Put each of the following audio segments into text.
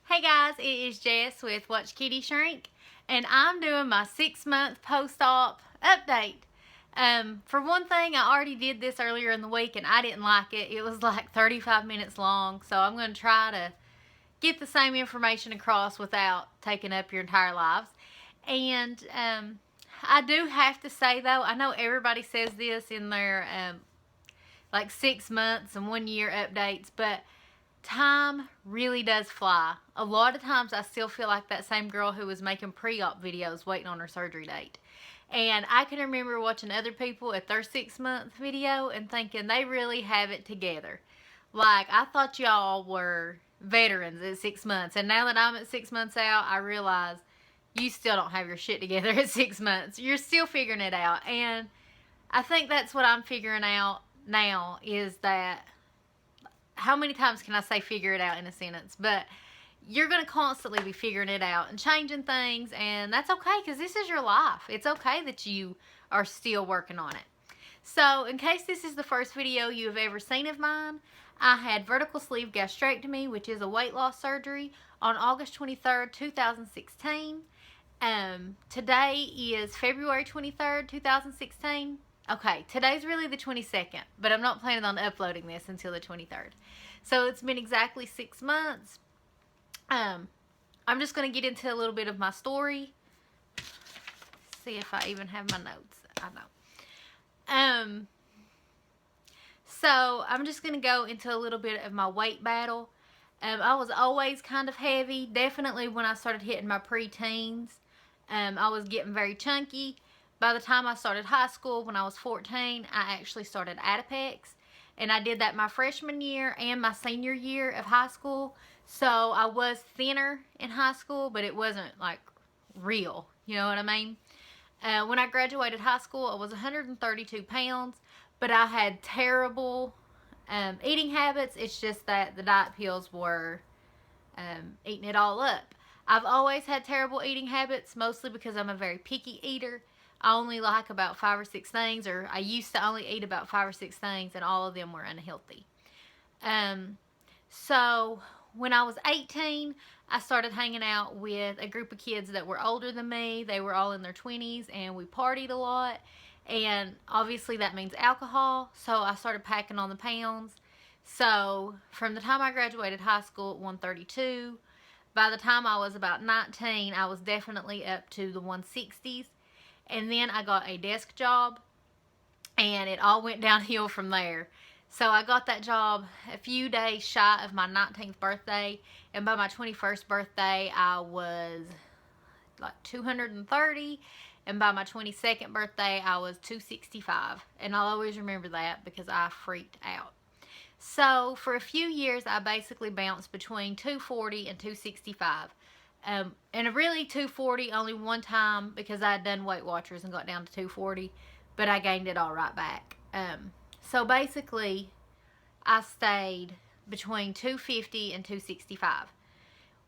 Hey guys, it is Jess with Watch Kitty Shrink, and I'm doing my 6-month post-op update. For one thing, I already did this earlier in the week and I didn't like it. It was like 35 minutes long, so I'm going to try to get the same information across without taking up your entire lives. And I do have to say though, I know everybody says this in their like 6 months and 1 year updates, but time really does fly. A lot of times I still feel like that same girl who was making pre-op videos waiting on her surgery date. And I can remember watching other people at their 6-month video and thinking they really have it together. Like, I thought y'all were veterans at 6 months. And now that I'm at 6 months out, I realize you still don't have your shit together at 6 months. You're still figuring it out. And I think that's what I'm figuring out now, is that how many times can I say figure it out in a sentence? But you're going to constantly be figuring it out and changing things, and that's okay because this is your life. It's okay that you are still working on it. So in case this is the first video you have ever seen of mine, I had vertical sleeve gastrectomy, which is a weight loss surgery, on August 23rd, 2016. Today is February 23rd, 2016. Okay, today's really the 22nd, but I'm not planning on uploading this until the 23rd. So it's been exactly 6 months. I'm just going to get into a little bit of my story. See if I even have my notes. I know. So I'm just going to go into a little bit of my weight battle. I was always kind of heavy. Definitely when I started hitting my pre-teens, I was getting very chunky. By the time I started high school, when I was 14, I actually started Adipex. And I did that my freshman year and my senior year of high school. So I was thinner in high school, but it wasn't like real. You know what I mean? When I graduated high school, I was 132 pounds, but I had terrible eating habits. It's just that the diet pills were eating it all up. I've always had terrible eating habits, mostly because I'm a very picky eater. I only like about 5 or 6 things, or I used to only eat about 5 or 6 things, and all of them were unhealthy. So when I was 18, I started hanging out with a group of kids that were older than me. They were all in their 20s, and we partied a lot. And obviously that means alcohol, so I started packing on the pounds. So from the time I graduated high school at 132, by the time I was about 19, I was definitely up to the 160s. And then I got a desk job, and it all went downhill from there. So I got that job a few days shy of my 19th birthday, and by my 21st birthday, I was like 230, and by my 22nd birthday, I was 265. And I'll always remember that because I freaked out. So for a few years, I basically bounced between 240 and 265. And really 240 only one time because I had done Weight Watchers and got down to 240, but I gained it all right back. So basically, I stayed between 250 and 265.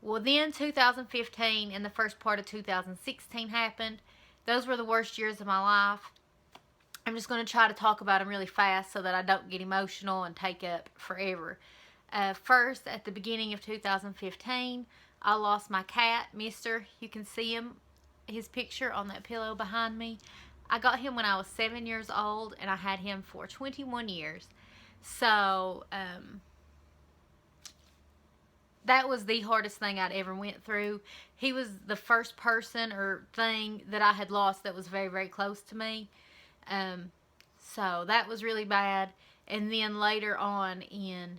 Well, then 2015 and the first part of 2016 happened. Those were the worst years of my life. I'm just going to try to talk about them really fast so that I don't get emotional and take up forever. First, at the beginning of 2015, I lost my cat, Mister. You can see him, his picture on that pillow behind me. I got him when I was 7 years old, and I had him for 21 years. So, that was the hardest thing I'd ever went through. He was the first person or thing that I had lost that was very, very close to me. So that was really bad. And then later on and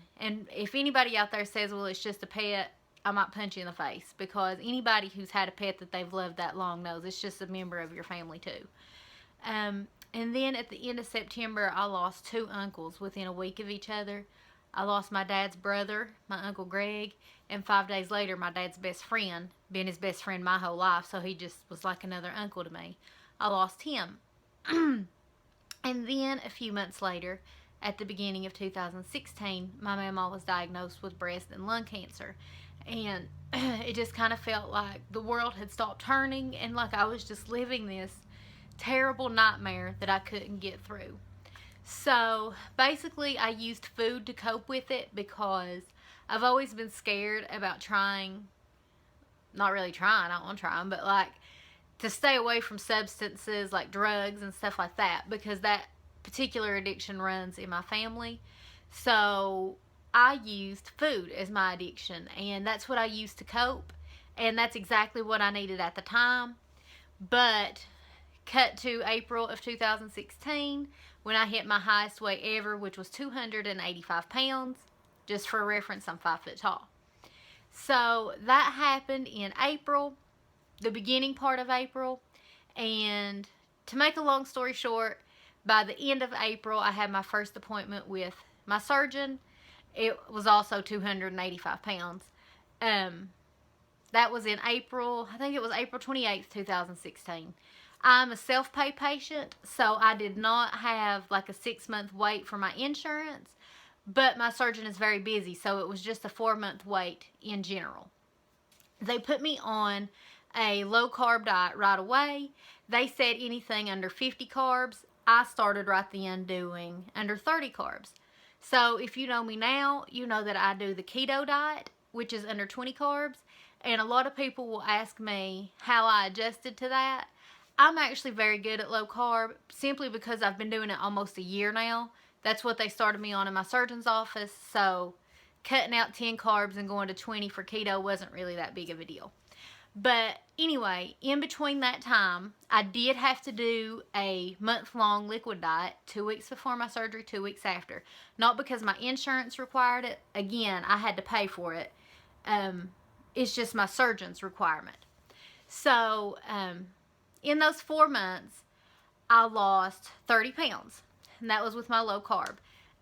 if anybody out there says, well, it's just a pet, I might punch you in the face, because anybody who's had a pet that they've loved that long knows it's just a member of your family too. And then at the end of September, I lost 2 uncles within a week of each other. I lost my dad's brother, my Uncle Greg, and 5 days later, my dad's best friend, been his best friend my whole life, so he just was like another uncle to me. I lost him. And then a few months later, at the beginning of 2016, my mama was diagnosed with breast and lung cancer. And it just kind of felt like the world had stopped turning, and like I was just living this terrible nightmare that I couldn't get through. So basically I used food to cope with it because I've always been scared about trying not really trying. I don't want to try them, but like to stay away from substances like drugs and stuff like that, because that particular addiction runs in my family. So I used food as my addiction, and that's what I used to cope, and that's exactly what I needed at the time. But cut to April of 2016 when I hit my highest weight ever, which was 285 pounds. Just for reference, I'm 5 foot tall. So that happened in April, the beginning part of April. And to make a long story short, by the end of April, I had my first appointment with my surgeon. It was also 285 pounds. That was in April, I think it was April 28th, 2016. I'm a self-pay patient, so I did not have like a 6-month wait for my insurance, but my surgeon is very busy, so it was just a 4-month wait in general. They put me on a low-carb diet right away. They said anything under 50 carbs. I started right then doing under 30 carbs. So if you know me now, you know that I do the keto diet, which is under 20 carbs, and a lot of people will ask me how I adjusted to that. I'm actually very good at low carb simply because I've been doing it almost a year now. That's what they started me on in my surgeon's office. So cutting out 10 carbs and going to 20 for keto wasn't really that big of a deal. But anyway, in between that time, I did have to do a month-long liquid diet, 2 weeks before my surgery, 2 weeks after. Not because my insurance required it. Again, I had to pay for it. It's just my surgeon's requirement. So, in those 4 months, I lost 30 pounds, and that was with my low carb.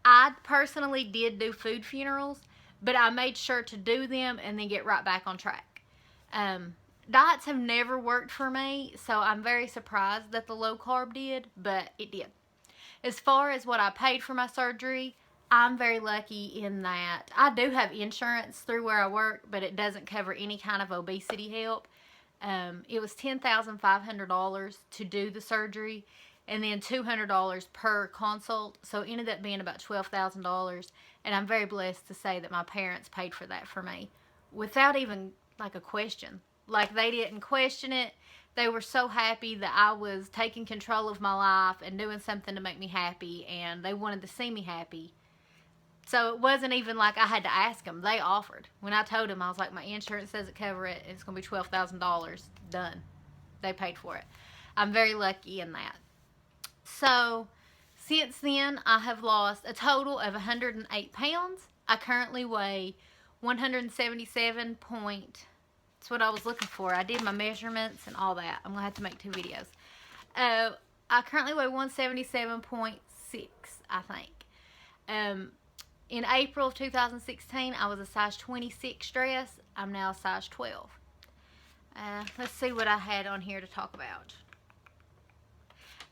I personally did do food funerals, but I made sure to do them and then get right back on track. Diets have never worked for me, so I'm very surprised that the low carb did, but it did. As far as what I paid for my surgery, I'm very lucky in that I do have insurance through where I work, but it doesn't cover any kind of obesity help. It was $10,500 to do the surgery, and then $200 per consult, so it ended up being about $12,000, and I'm very blessed to say that my parents paid for that for me without even like a question. Like, they didn't question it. They were so happy that I was taking control of my life and doing something to make me happy, and they wanted to see me happy. So it wasn't even like I had to ask them. They offered. When I told them, I was like, my insurance doesn't cover it. It's going to be $12,000. Done. They paid for it. I'm very lucky in that. So since then, I have lost a total of 108 pounds. I currently weigh 177 point. That's what I was looking for. I did my measurements and all that. I'm going to have to make 2 videos. I currently weigh 177.6, I think. In April of 2016, I was a size 26 dress. I'm now a size 12. Let's see what I had on here to talk about.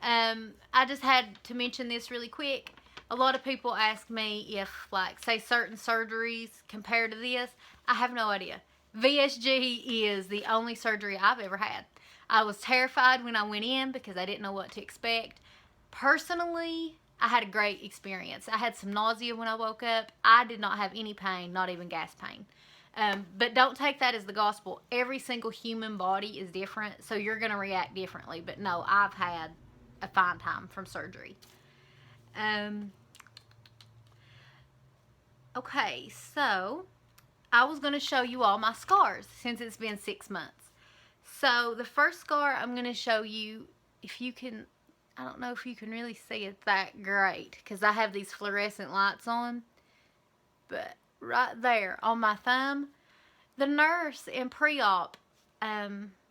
I just had to mention this really quick. A lot of people ask me if, like, say certain surgeries compared to this. I have no idea. VSG is the only surgery I've ever had. I was terrified when I went in because I didn't know what to expect. Personally, I had a great experience. I had some nausea when I woke up. I did not have any pain, not even gas pain. But don't take that as the gospel. Every single human body is different, so you're going to react differently. But no, I've had a fine time from surgery. Okay, so I was going to show you all my scars since it's been 6 months. So the first scar I'm going to show you, if you can, I don't know if you can really see it that great because I have these fluorescent lights on, but right there on my thumb, the nurse in pre-op,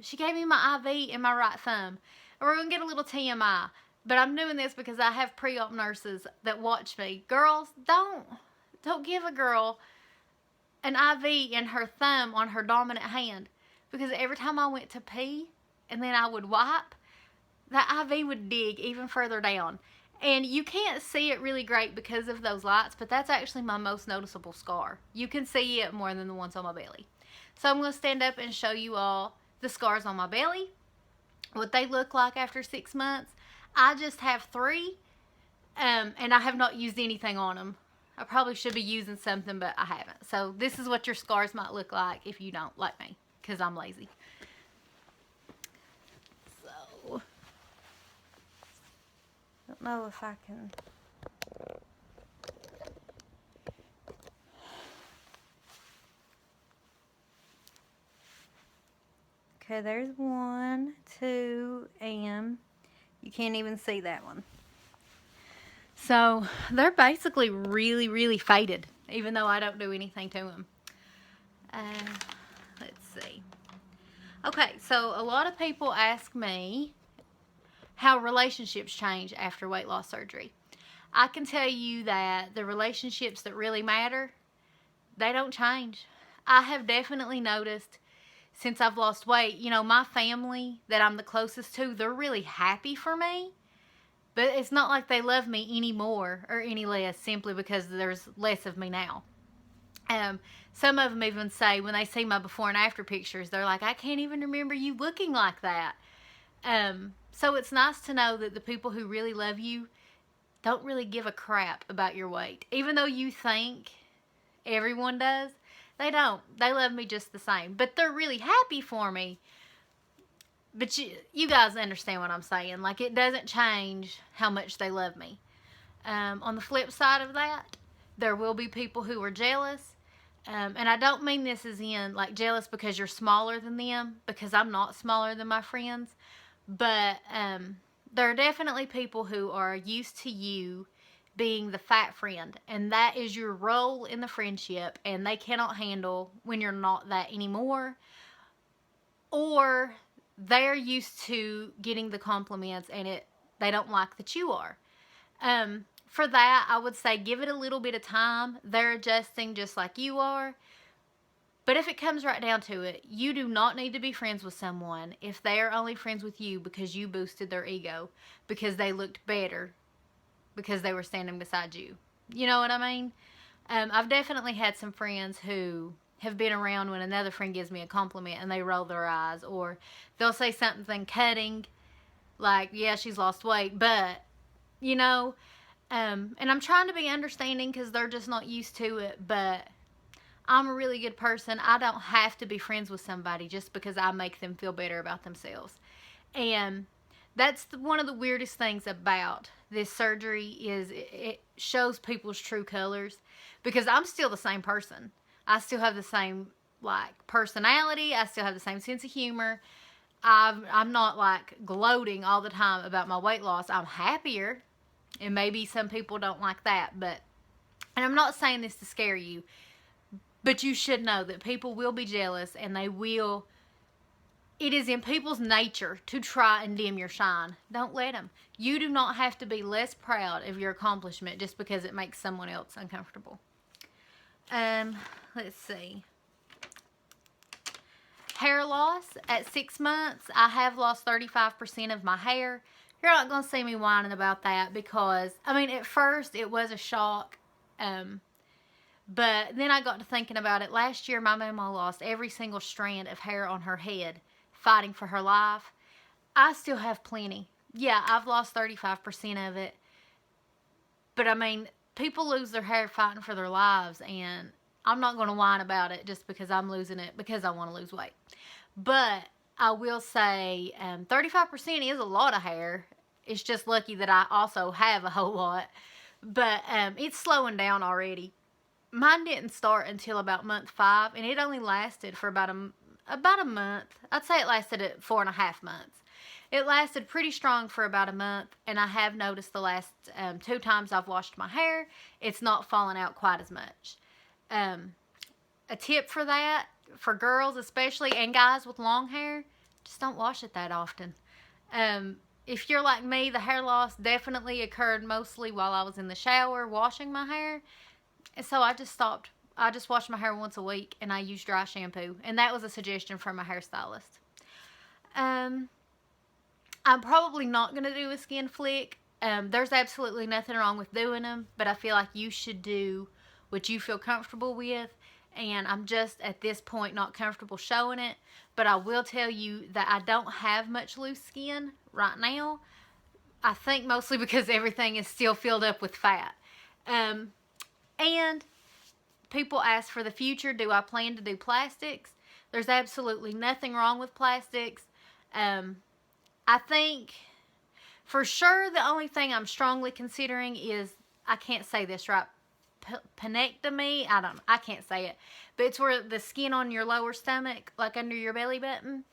she gave me my IV in my right thumb. And we're going to get a little TMI, but I'm doing this because I have pre-op nurses that watch me. Girls, don't give a girl an IV in her thumb on her dominant hand, because every time I went to pee and then I would wipe, that IV would dig even further down. And you can't see it really great because of those lights, but that's actually my most noticeable scar. You can see it more than the ones on my belly. So I'm going to stand up and show you all the scars on my belly, what they look like after 6 months. I just have 3, and I have not used anything on them. I probably should be using something, but I haven't. So this is what your scars might look like if you don't like me, because I'm lazy. So, I don't know if I can. Okay, there's 1, 2, and you can't even see that one. So they're basically really, really faded, even though I don't do anything to them. Let's see. Okay, so a lot of people ask me how relationships change after weight loss surgery. I can tell you that the relationships that really matter, they don't change. I have definitely noticed since I've lost weight, you know, my family that I'm the closest to, they're really happy for me. But it's not like they love me any more or any less simply because there's less of me now. Some of them even say when they see my before and after pictures, they're like, I can't even remember you looking like that. So it's nice to know that the people who really love you don't really give a crap about your weight. Even though you think everyone does, they don't. They love me just the same. But they're really happy for me. But you guys understand what I'm saying. Like, it doesn't change how much they love me. On the flip side of that, there will be people who are jealous. And I don't mean this as in, like, jealous because you're smaller than them. Because I'm not smaller than my friends. But there are definitely people who are used to you being the fat friend. And that is your role in the friendship. And they cannot handle when you're not that anymore. Or they're used to getting the compliments and they don't like that you are. For that, I would say give it a little bit of time. They're adjusting just like you are. But if it comes right down to it, you do not need to be friends with someone if they are only friends with you because you boosted their ego, because they looked better, because they were standing beside you. You know what I mean? I've definitely had some friends who have been around when another friend gives me a compliment and they roll their eyes, or they'll say something cutting like, yeah, she's lost weight, but, you know, and I'm trying to be understanding because they're just not used to it, but I'm a really good person. I don't have to be friends with somebody just because I make them feel better about themselves. And that's one of the weirdest things about this surgery is it shows people's true colors, because I'm still the same person. I still have the same, like, personality. I still have the same sense of humor. I'm not, like, gloating all the time about my weight loss. I'm happier, and maybe some people don't like that. And I'm not saying this to scare you, but you should know that people will be jealous, and they will. It is in people's nature to try and dim your shine. Don't let them. You do not have to be less proud of your accomplishment just because it makes someone else uncomfortable. Let's see. Hair loss at 6 months. I have lost 35% of my hair. You're not going to see me whining about that because, I mean, at first it was a shock. But then I got to thinking about it. Last year, my mama lost every single strand of hair on her head fighting for her life. I still have plenty. Yeah, I've lost 35% of it. But, I mean, people lose their hair fighting for their lives, and I'm not going to whine about it just because I'm losing it because I want to lose weight. But I will say 35% is a lot of hair. It's just lucky that I also have a whole lot. But it's slowing down already. Mine didn't start until about month 5, and it only lasted for about a month. I'd say it lasted at 4.5 months. It lasted pretty strong for about a month, and I have noticed the last 2 times I've washed my hair, it's not falling out quite as much. A tip for that, for girls especially, and guys with long hair, just don't wash it that often. If you're like me, the hair loss definitely occurred mostly while I was in the shower washing my hair. And so I just stopped. I just wash my hair once a week, and I use dry shampoo. And that was a suggestion from my hairstylist. I'm probably not going to do a skin flick. There's absolutely nothing wrong with doing them, but I feel like you should do what you feel comfortable with. And I'm just, at this point, not comfortable showing it. But I will tell you that I don't have much loose skin right now. I think mostly because everything is still filled up with fat. And people ask for the future, do I plan to do plastics? There's absolutely nothing wrong with plastics. I think for sure the only thing I'm strongly considering is, I can't say this right, penectomy. I can't say it, but it's where the skin on your lower stomach, like under your belly button.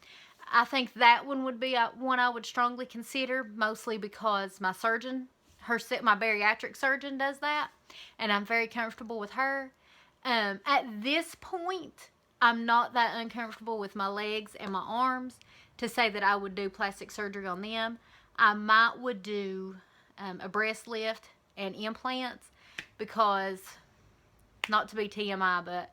I think that one would be one I would strongly consider, mostly because my surgeon, my bariatric surgeon, does that, and I'm very comfortable with her. At this point, I'm not that uncomfortable with my legs and my arms to say that I would do plastic surgery on them. I would do a breast lift and implants, because, not to be TMI, but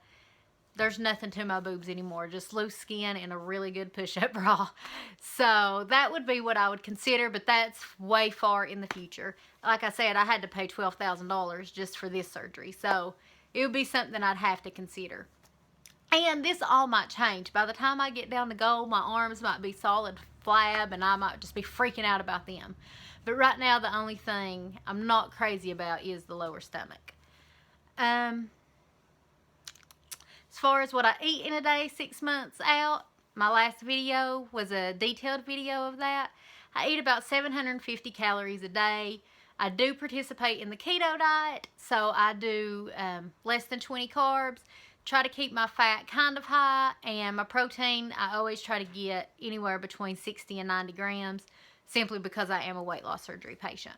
there's nothing to my boobs anymore. Just loose skin and a really good push-up bra. So that would be what I would consider, but that's way far in the future. Like I said, I had to pay $12,000 just for this surgery. So it would be something I'd have to consider. And this all might change. By the time I get down to gold, my arms might be solid flab and I might just be freaking out about them. But right now, the only thing I'm not crazy about is the lower stomach. As far as what I eat in a day 6 months out, my last video was a detailed video of that. I eat about 750 calories a day. I do participate in the keto diet, so I do less than 20 carbs. Try to keep my fat kind of high, and my protein, I always try to get anywhere between 60 and 90 grams, simply because I am a weight loss surgery patient.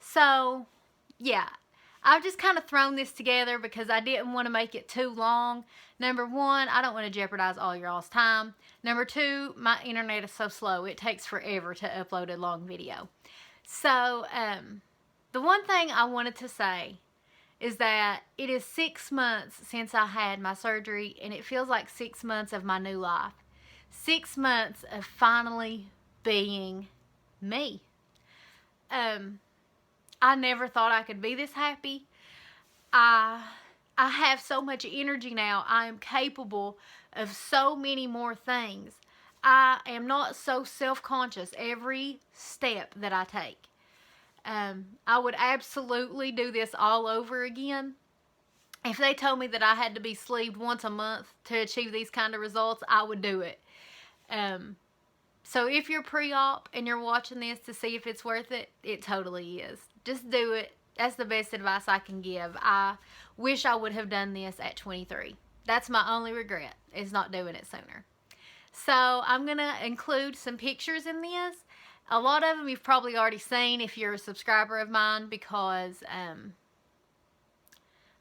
So, yeah, I've just kind of thrown this together because I didn't want to make it too long. Number one, I don't want to jeopardize all y'all's time. Number two, my internet is so slow, it takes forever to upload a long video. So, the one thing I wanted to say is that it is 6 months since I had my surgery, and it feels like 6 months of my new life. 6 months of finally being me. I never thought I could be this happy. I have so much energy now. I am capable of so many more things. I am not so self-conscious every step that I take. I would absolutely do this all over again. If they told me that I had to be sleeved once a month to achieve these kind of results, I would do it. So if you're pre-op and you're watching this to see if it's worth it, it totally is. Just do it. That's the best advice I can give. I wish I would have done this at 23. That's my only regret, is not doing it sooner. So I'm going to include some pictures in this. A lot of them you've probably already seen if you're a subscriber of mine, because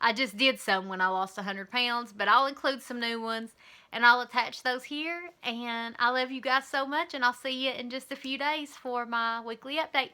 I just did some when I lost 100 pounds, but I'll include some new ones, and I'll attach those here. And I love you guys so much, and I'll see you in just a few days for my weekly update.